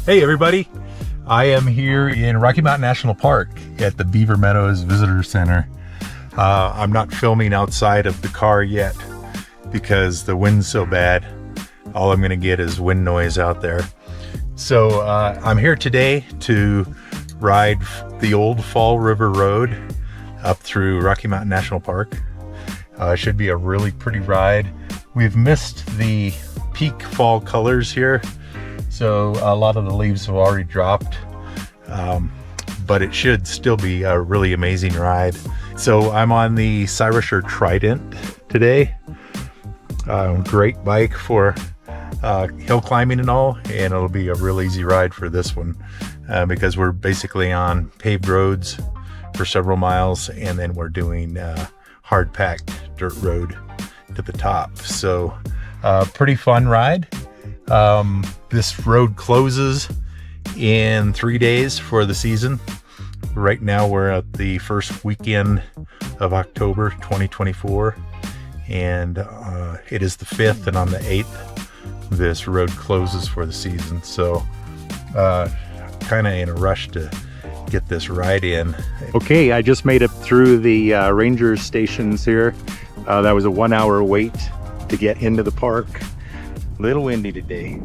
Hey everybody, I am here in Rocky Mountain National Park at the Beaver Meadows Visitor Center. I'm not filming outside of the car yet because the wind's so bad. All I'm gonna get is wind noise out there. So I'm here today to ride the old Fall River Road up through Rocky Mountain National Park. Should be a really pretty ride. We've missed the peak fall colors here, so a lot of the leaves have already dropped, but it should still be a really amazing ride. So I'm on the Cyrusher Trident today. Great bike for hill climbing and all, and it'll be a real easy ride for this one because we're basically on paved roads for several miles, and then we're doing hard packed dirt road to the top. So pretty fun ride. This road closes in 3 days for the season. Right now we're at the first weekend of October 2024, and it is the 5th, and on the 8th this road closes for the season. So kind of in a rush to get this ride in. Okay, I just made it through the ranger stations here. That was a 1 hour wait to get into the park. A little windy today.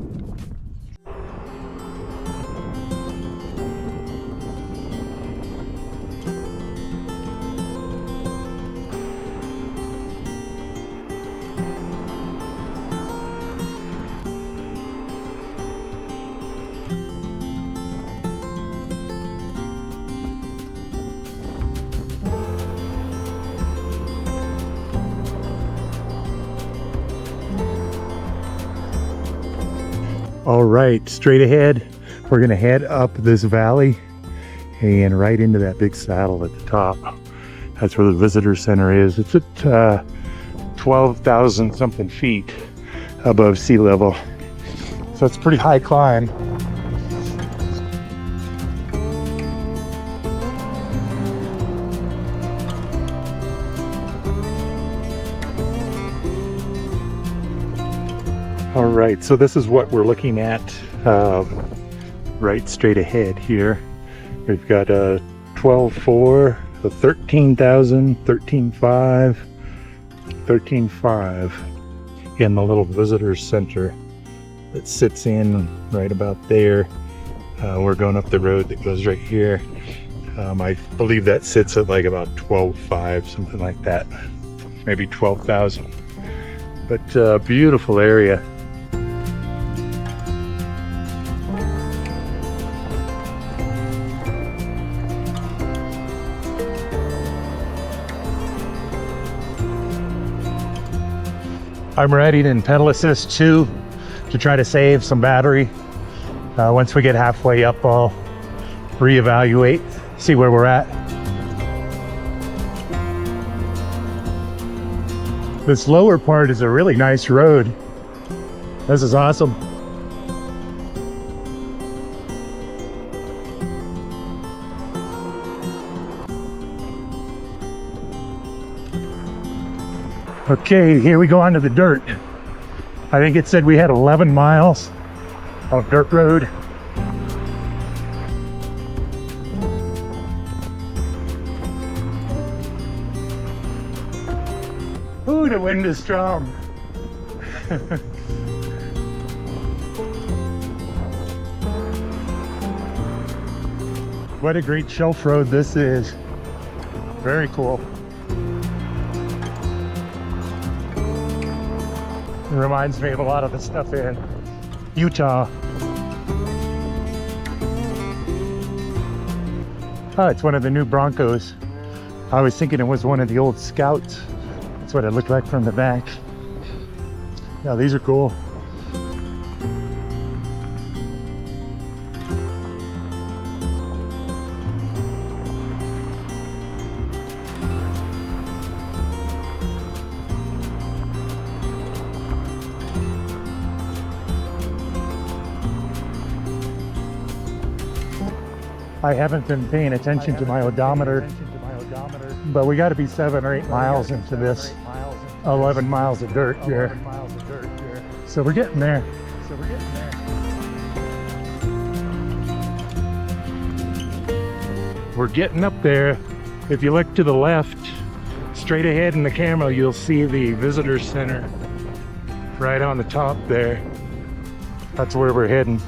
All right, straight ahead, we're gonna head up this valley and right into that big saddle at the top. That's where the visitor center is. It's at 12,000 something feet above sea level. So it's a pretty high climb. All right, so this is what we're looking at right straight ahead here. We've got a 12.4, a 13,000, 13.5, 13.5 in the little visitor center that sits in right about there. We're going up the road that goes right here. I believe that sits at like about 12.5, something like that, maybe 12,000. But beautiful area. I'm riding in pedal assist 2 to try to save some battery. Once we get halfway up, I'll reevaluate, see where we're at. This lower part is a really nice road. This is awesome. Okay, here we go onto the dirt. I think it said we had 11 miles of dirt road. Ooh, the wind is strong. What a great shelf road this is. Very cool. It reminds me of a lot of the stuff in Utah. Oh, it's one of the new Broncos. I was thinking it was one of the old Scouts. That's what it looked like from the back. Yeah, these are cool. I haven't been paying attention to my odometer, but we got to be 7 or 8 miles into this 11 miles of dirt here. So we're getting there. We're getting up there. If you look to the left, straight ahead in the camera, you'll see the visitor center right on the top there. That's where we're heading.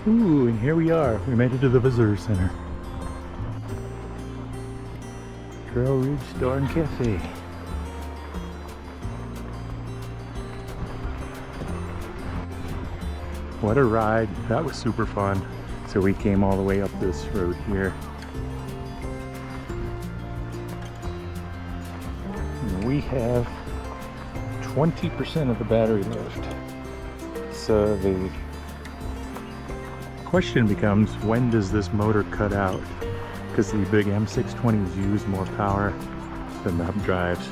Ooh, and here we are. We made it to the visitor center. Trail Ridge Store and Cafe. What a ride. That was super fun. So we came all the way up this road here. And we have 20% of the battery left. So the question becomes, when does this motor cut out? Because the big M620s use more power than the hub drives.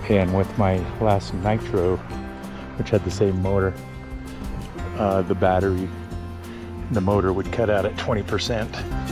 And with my last Nitro, which had the same motor, the motor would cut out at 20%.